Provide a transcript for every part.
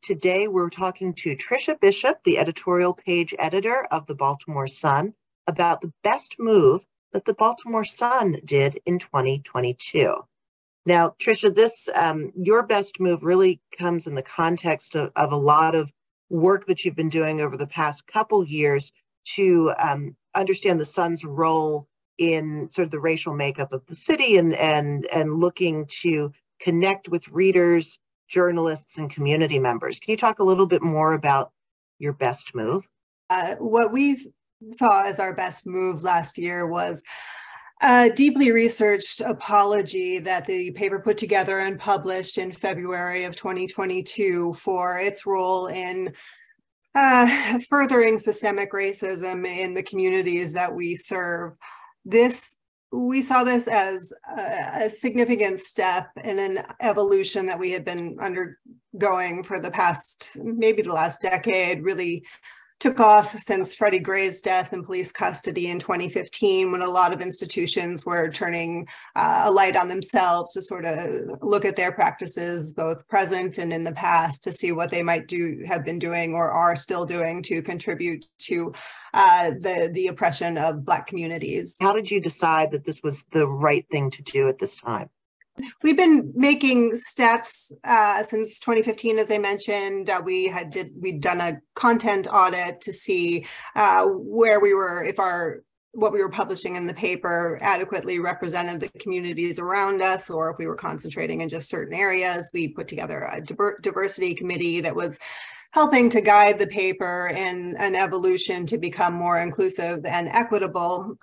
Today, we're talking to Tricia Bishop, the editorial page editor of the Baltimore Sun, about the best move that the Baltimore Sun did in 2022. Now, Tricia, your best move really comes in the context of a lot of work that you've been doing over the past couple years to understand the Sun's role in sort of the racial makeup of the city and looking to connect with readers, journalists, and community members. Can you talk a little bit more about your best move? What we saw as our best move last year was a deeply researched apology that the paper put together and published in February of 2022 for its role in furthering systemic racism in the communities that we serve. We saw this as a significant step in an evolution that we had been undergoing for maybe the last decade. Really took off since Freddie Gray's death in police custody in 2015, when a lot of institutions were turning a light on themselves to sort of look at their practices, both present and in the past, to see what they might have been doing or are still doing to contribute to the oppression of Black communities. How did you decide that this was the right thing to do at this time? We've been making steps since 2015, as I mentioned. We'd done a content audit to see where we were, what we were publishing in the paper adequately represented the communities around us, or if we were concentrating in just certain areas. We put together a diversity committee that was helping to guide the paper in an evolution to become more inclusive and equitable.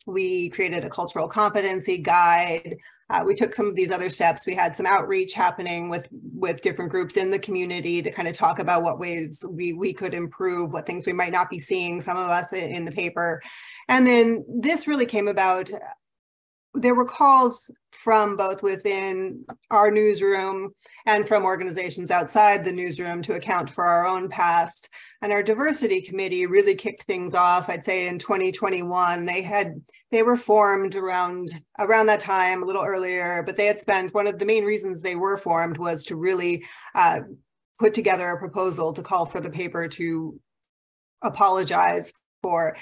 We created a cultural competency guide. We took some of these other steps. We had some outreach happening with different groups in the community to kind of talk about what ways we could improve, what things we might not be seeing, some of us in the paper. And then this really came about. There were calls from both within our newsroom and from organizations outside the newsroom to account for our own past. And our diversity committee really kicked things off, I'd say, in 2021. They were formed around that time, a little earlier, but they had spent, one of the main reasons they were formed was to really put together a proposal to call for the paper to apologize for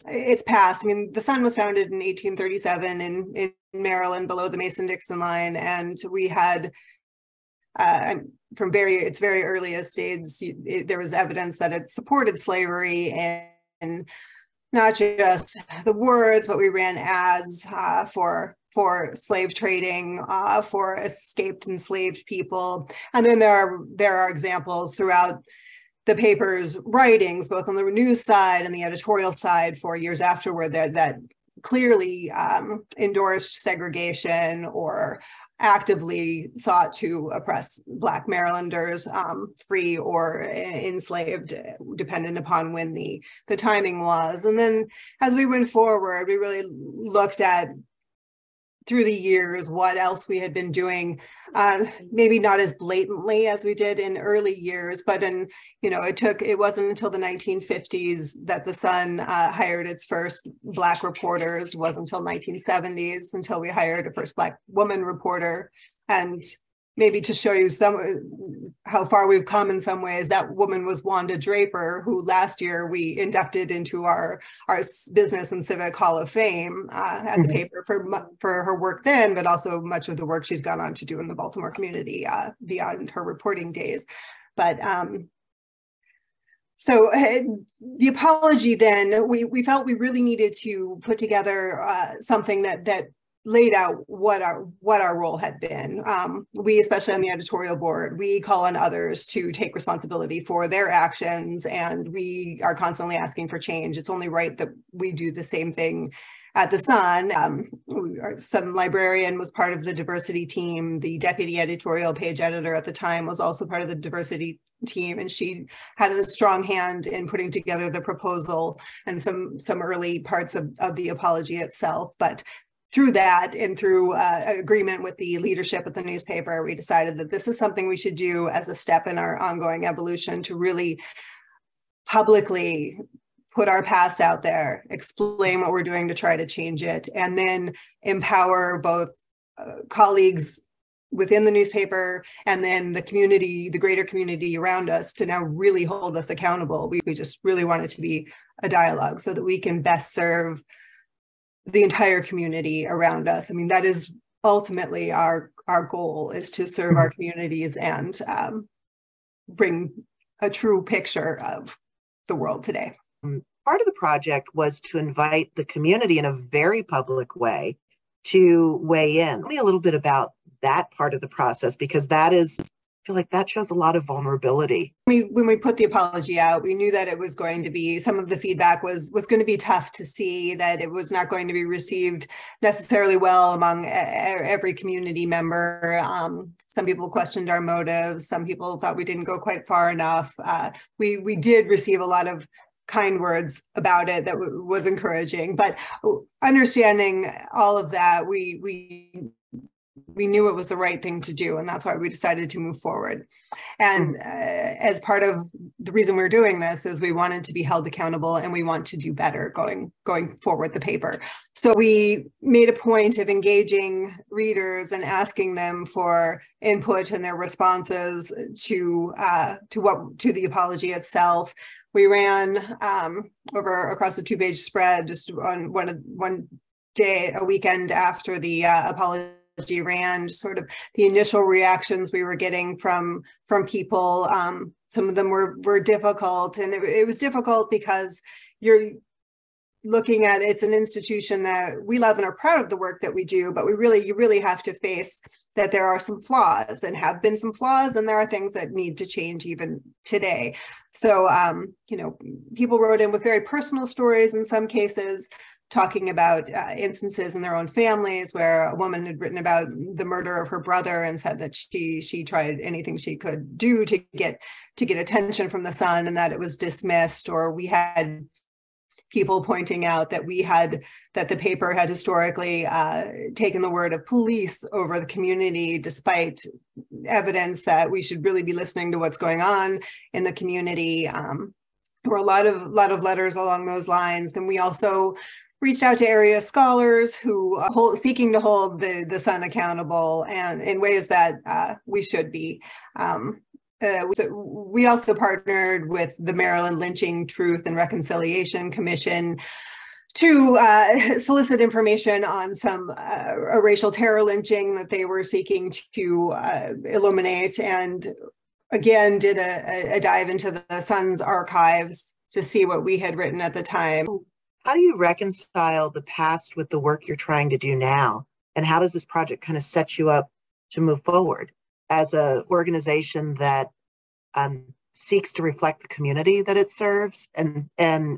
its past. I mean, the Sun was founded in 1837 in Maryland, below the Mason-Dixon line, and we had from its very earliest days, there was evidence that it supported slavery, and not just the words, but we ran ads for slave trading, for escaped enslaved people. And then there are examples throughout the paper's writings, both on the news side and the editorial side for years afterward, that clearly endorsed segregation or actively sought to oppress Black Marylanders, free or enslaved, dependent upon when the timing was. And then as we went forward, we really looked at, through the years, what else we had been doing, maybe not as blatantly as we did in early years, but it wasn't until the 1950s that the Sun hired its first Black reporters. It wasn't until 1970s until we hired a first Black woman reporter. And maybe to show you how far we've come in some ways, that woman was Wanda Draper, who last year we inducted into our Business and Civic Hall of Fame at the paper for her work then, but also much of the work she's gone on to do in the Baltimore community beyond her reporting days. But so the apology then, we felt we really needed to put together something that laid out what our role had been. We, especially on the editorial board, we call on others to take responsibility for their actions, and we are constantly asking for change. It's only right that we do the same thing at the Sun. Our Sun librarian was part of the diversity team. The deputy editorial page editor at the time was also part of the diversity team, and she had a strong hand in putting together the proposal and some early parts of the apology itself. But through that and through agreement with the leadership at the newspaper, we decided that this is something we should do as a step in our ongoing evolution to really publicly put our past out there, explain what we're doing to try to change it, and then empower both colleagues within the newspaper, and then the community, the greater community around us, to now really hold us accountable. We just really want it to be a dialogue so that we can best serve the entire community around us. I mean, that is ultimately our goal, is to serve our communities and bring a true picture of the world today. Part of the project was to invite the community in a very public way to weigh in. Tell me a little bit about that part of the process, because that is, I feel like that shows a lot of vulnerability. When we put the apology out, we knew that it was going to be, some of the feedback was going to be tough to see, that it was not going to be received necessarily well among every community member. Some people questioned our motives. Some people thought we didn't go quite far enough. We did receive a lot of kind words about it that was encouraging, but understanding all of that, we knew it was the right thing to do, and that's why we decided to move forward. And as part of the reason we're doing this is we wanted to be held accountable, and we want to do better going forward the paper. So we made a point of engaging readers and asking them for input and their responses to the apology itself. We ran across a 2-page spread just on one day, a weekend after the apology ran, sort of the initial reactions we were getting from people. Some of them were difficult, and it was difficult because you're looking at, it's an institution that we love and are proud of the work that we do, but you really have to face that there are some flaws, and have been some flaws, and there are things that need to change even today. So, people wrote in with very personal stories in some cases, talking about instances in their own families where a woman had written about the murder of her brother and said that she tried anything she could do to get attention from the Sun, and that it was dismissed. Or we had people pointing out that the paper had historically taken the word of police over the community, despite evidence that we should really be listening to what's going on in the community. There were a lot of letters along those lines. Then we also reached out to area scholars who seeking to hold the Sun accountable, and in ways that we should be. We also partnered with the Maryland Lynching Truth and Reconciliation Commission to solicit information on a racial terror lynching that they were seeking to illuminate, and again did a dive into the Sun's archives to see what we had written at the time. How do you reconcile the past with the work you're trying to do now? And how does this project kind of set you up to move forward as an organization that seeks to reflect the community that it serves and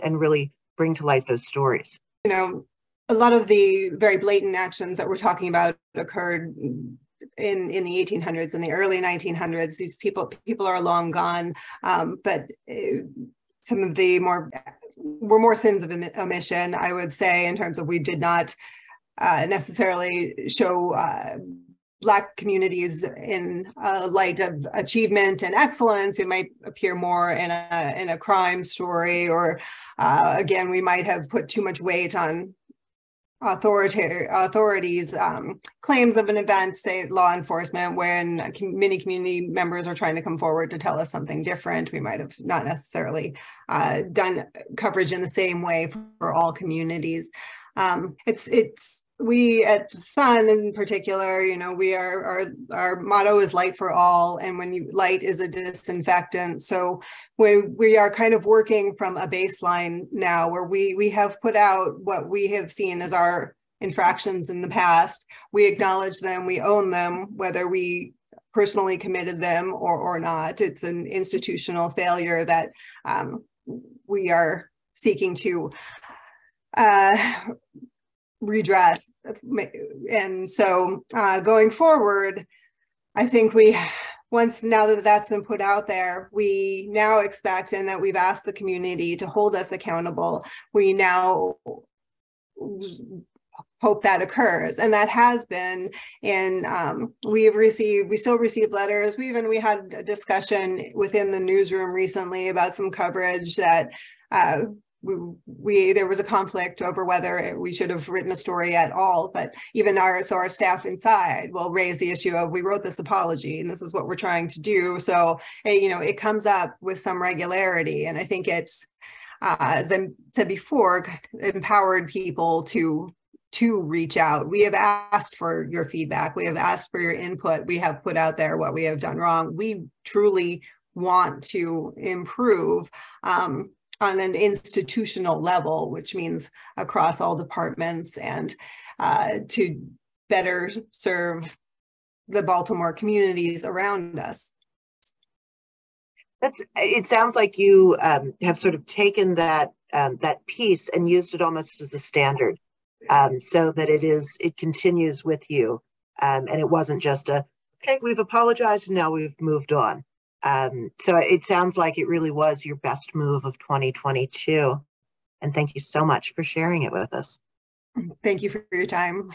really bring to light those stories? A lot of the very blatant actions that we're talking about occurred in the 1800s and the early 1900s. These people are long gone, but some of the were more sins of omission, I would say, in terms of we did not necessarily show Black communities in a light of achievement and excellence. It might appear more in a crime story, or again, we might have put too much weight on authorities' claims of an event, say law enforcement, when many community members are trying to come forward to tell us something different. We might have not necessarily done coverage in the same way for all communities. We at Sun in particular, we our motto is light for all, and light is a disinfectant. So when we are kind of working from a baseline now, where we have put out what we have seen as our infractions in the past, we acknowledge them, we own them, whether we personally committed them or not. It's an institutional failure that we are seeking to redress. And so going forward, I think now that that's been put out there, we now expect, and that we've asked the community to hold us accountable, we now hope that occurs. And that has been, and we still receive letters. We had a discussion within the newsroom recently about some coverage that there was a conflict over whether we should have written a story at all, but even our staff inside will raise the issue of, we wrote this apology and this is what we're trying to do. So, it comes up with some regularity. And I think it's, as I said before, empowered people to reach out. We have asked for your feedback. We have asked for your input. We have put out there what we have done wrong. We truly want to improve on an institutional level, which means across all departments, and to better serve the Baltimore communities around us. It sounds like you have sort of taken that piece and used it almost as a standard, so that it continues with you, and it wasn't just okay, we've apologized and now we've moved on. So it sounds like it really was your best move of 2022. And thank you so much for sharing it with us. Thank you for your time.